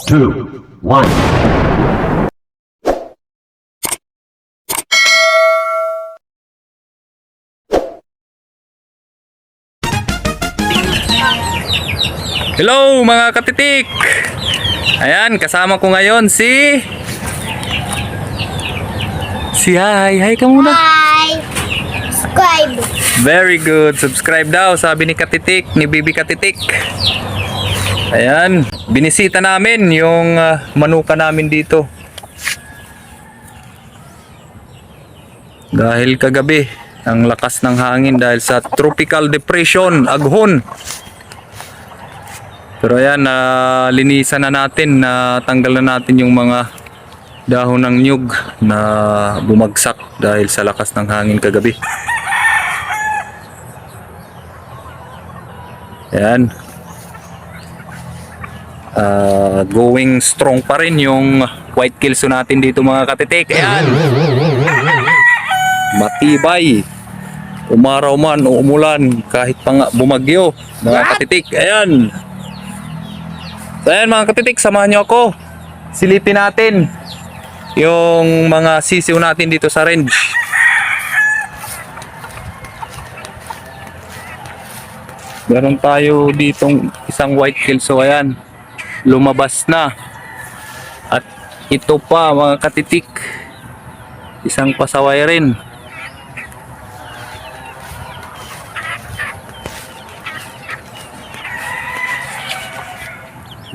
2, 1. Hello mga katitik! Ayan, kasama ko ngayon si Hi ka muna. Hi! Subscribe! Very good, subscribe daw, sabi ni Katitik, ni Bibi Katitik. Ayan, binisita namin yung manuka namin dito. Dahil kagabi, ang lakas ng hangin dahil sa tropical depression, Aghon. Pero ayan, linisan na natin, tanggal na natin yung mga dahon ng nyug na bumagsak dahil sa lakas ng hangin kagabi. Ayan. Going strong pa rin yung white kelso natin dito mga katitik. Ayan. Matibay. Umaraw man o umulan, kahit pa nga bumagyo mga katitik. Ayan. So ayan mga katitik, samahan nyo ako. Silipin natin yung mga sisiw natin dito sa range. Meron tayo ditong isang white kelso, ayan. Lumabas na. At ito pa mga katitik, isang pasaway rin.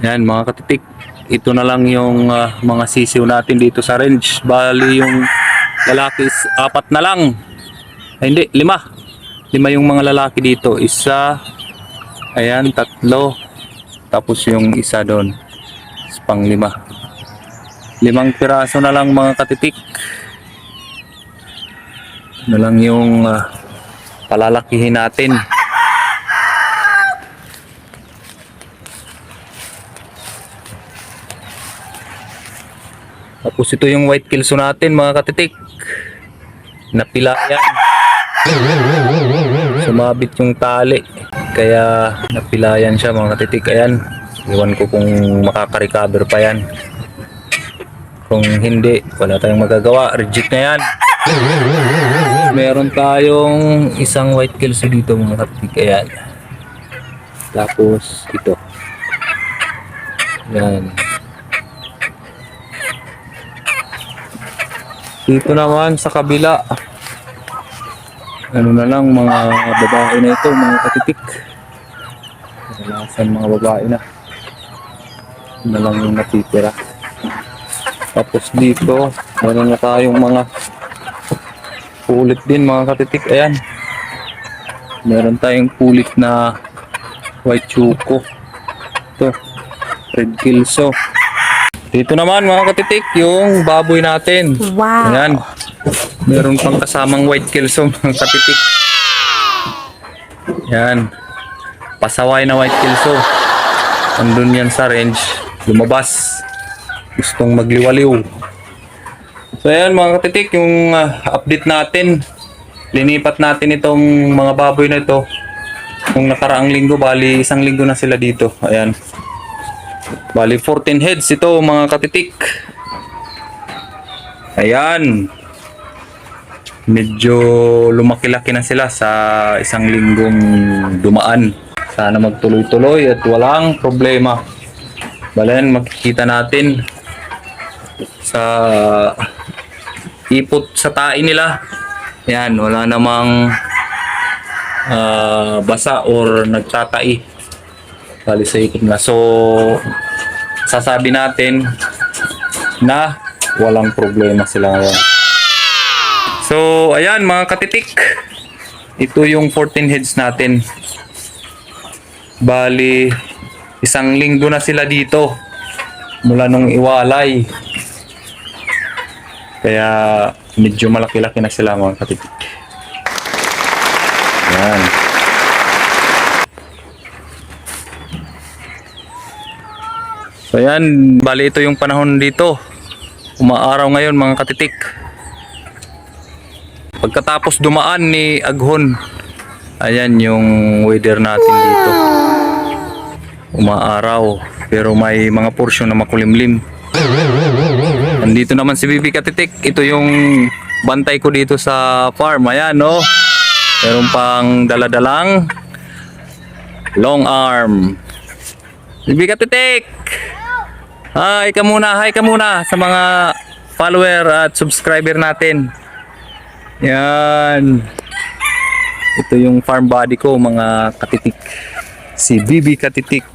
Yan mga katitik, ito na lang yung mga sisiw natin dito sa range. Bali yung lalaki is 4 na lang. Ay, hindi, 5 yung mga lalaki dito. Isa, ayan, 3, tapos yung isa doon is pang 5. 5 piraso na lang mga katitik. Na lang yung palalakihin natin. Tapos ito yung white kelso natin mga katitik. Napilayan. Sumabit yung tali. Kaya napilayan siya mga katitik. Ayan. Iwan ko kung makaka-recover pa yan. Kung hindi, wala tayong magagawa. Reject na yan. Meron tayong isang white kelso dito mga katitik. Ayan. Tapos ito. Ayan. Dito naman sa kabila, ano na lang, mga babae na ito mga katitik. Kadalasan mga babae na. Ano na lang yung natitira. Tapos dito, meron na tayong mga pulit din mga katitik. Ayan. Meron tayong pulit na white chuko. Ito, red kelso. Dito naman mga katitik, yung baboy natin. Wow! Ayan. Meron pang kasamang white kelso mga katitik. Ayan. Pasaway na white kelso. Andun yan sa range. Lumabas. Gustong magliwaliw. So ayan mga katitik, yung update natin. Linipat natin itong mga baboy na ito. Kung nakaraang linggo, bali 1 linggo na sila dito. Ayan. Bali 14 heads ito mga katitik. Ayan. Medyo lumaki-laki na sila sa 1 linggong dumaan. Sana magtuloy-tuloy at walang problema. Bali yan, makikita natin sa ipot sa tae nila. Ayan, wala namang basa or nagtatai. Bali sa ikot na. So, sasabi natin na walang problema sila ngayon. So, ayan mga katitik. Ito yung 14 heads natin. Bali, 1 linggo na sila dito. Mula nung iwalay. Kaya, medyo malaki-laki na sila mga katitik. Ayan. So ayan, bali ito yung panahon dito. Umaaraw ngayon mga katitik. Pagkatapos dumaan ni Aghon, ayan yung weather natin dito. umaaraw, pero may mga porsyon na makulimlim. Nandito naman si Bibi Katitik. Ito yung bantay ko dito sa farm. Ayan, no? Meron pang daladalang long arm. Bibi Katitik! Hi ka muna sa mga follower at subscriber natin. Yan. Ito yung farm body ko, mga katitik. Si Bibi Katitik.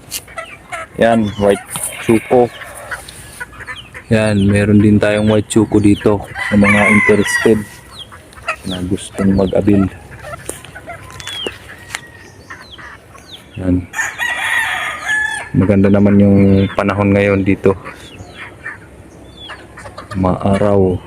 Yan, white choco. Yan, meron din tayong white choco dito sa mga interested na gustong mag-abil. Yan. Maganda naman yung panahon ngayon dito. Maaraw.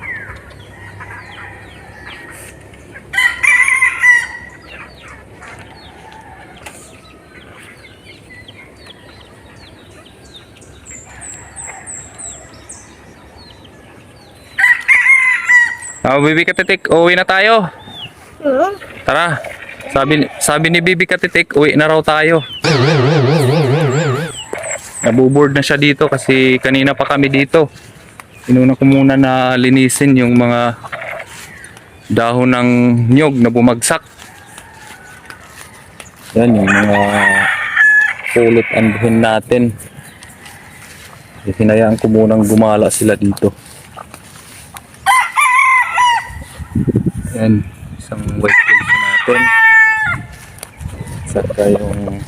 Bibi Katitik, uwi na tayo. Tara. Sabi ni Bibi Katitik, uwi na raw tayo. Nabuboard na siya dito kasi kanina pa kami dito. Inuna ko muna na linisin yung mga dahon ng nyog na bumagsak. Yan yung mga pulot anduhin natin. Hinayaan ko munang gumala sila dito. Yan, isang white kills natin. Saka yung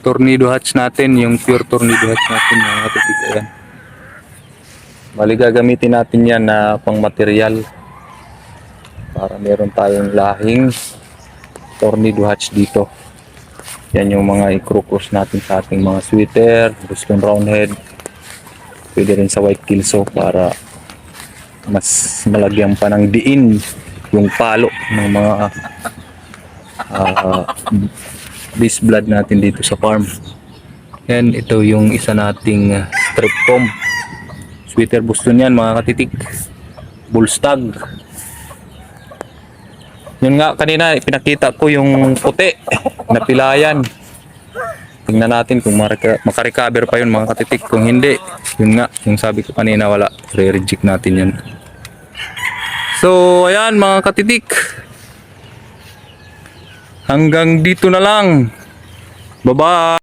tornado hatch natin, yung pure tornado hatch natin, mga katitik. Ayan. Bali gagamitin natin yan na pang material para meron tayong lahing tornado hatch dito. Yan yung mga i-cross natin sa ating mga sweater, Boston roundhead. Pwede rin sa white kilso para mas malagyan pa ng diin yung palo ng mga beast blood natin dito sa farm. Yan, ito yung isa nating strip comb. Sweater Boston yan, mga katitik. Bullstag. Yun nga, kanina pinakita ko yung puti na pilayan. Tingnan natin kung makarecover pa yun, mga katitik. Kung hindi, yun nga, yung sabi ko kanina, wala. Re-reject natin yan. So, ayan mga katitik. Hanggang dito na lang. Bye-bye.